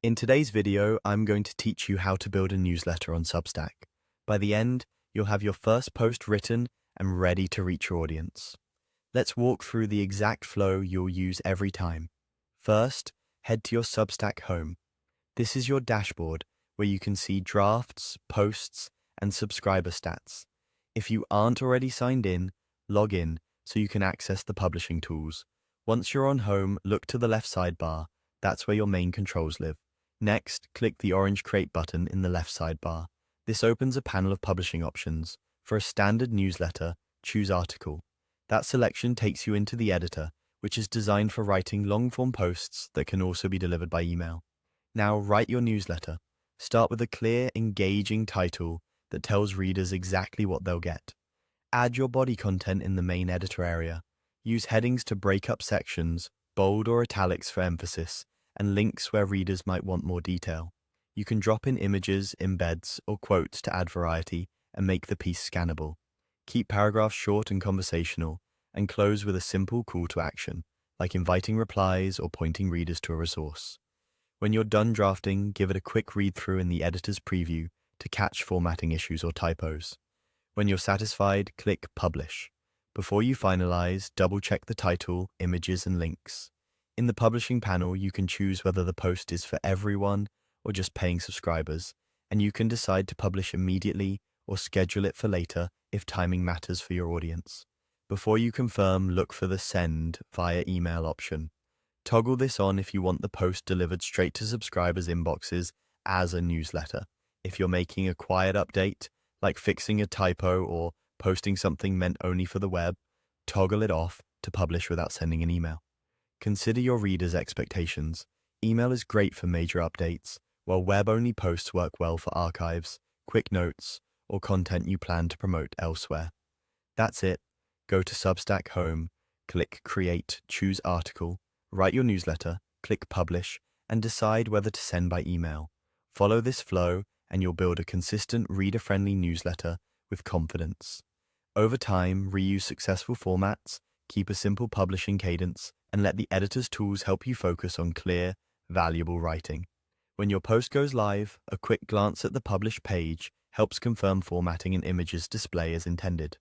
In today's video, I'm going to teach you how to build a newsletter on Substack. By the end, you'll have your first post written and ready to reach your audience. Let's walk through the exact flow you'll use every time. First, head to your Substack home. This is your dashboard where you can see drafts, posts, and subscriber stats. If you aren't already signed in, log in so you can access the publishing tools. Once you're on home, look to the left sidebar. That's where your main controls live. Next, click the orange Create button in the left sidebar. This opens a panel of publishing options. For a standard newsletter, choose Article. That selection takes you into the editor, which is designed for writing long-form posts that can also be delivered by email. Now write your newsletter. Start with a clear, engaging title that tells readers exactly what they'll get. Add your body content in the main editor area. Use headings to break up sections, bold or italics for emphasis, and links where readers might want more detail. You can drop in images, embeds, or quotes to add variety and make the piece scannable. Keep paragraphs short and conversational, and close with a simple call to action, like inviting replies or pointing readers to a resource. When you're done drafting, give it a quick read-through in the editor's preview to catch formatting issues or typos. When you're satisfied, click Publish. Before you finalize, double-check the title, images, and links. In the publishing panel, you can choose whether the post is for everyone or just paying subscribers, and you can decide to publish immediately or schedule it for later if timing matters for your audience. Before you confirm, look for the Send via email option. Toggle this on if you want the post delivered straight to subscribers' inboxes as a newsletter. If you're making a quiet update, like fixing a typo or posting something meant only for the web, toggle it off to publish without sending an email. Consider your readers' expectations. Email is great for major updates, while web-only posts work well for archives, quick notes, or content you plan to promote elsewhere. That's it. Go to Substack Home, click Create, choose Article, write your newsletter, click Publish, and decide whether to send by email. Follow this flow, and you'll build a consistent, reader-friendly newsletter with confidence. Over time, reuse successful formats, keep a simple publishing cadence, and let the editor's tools help you focus on clear, valuable writing. When your post goes live, a quick glance at the published page helps confirm formatting and images display as intended.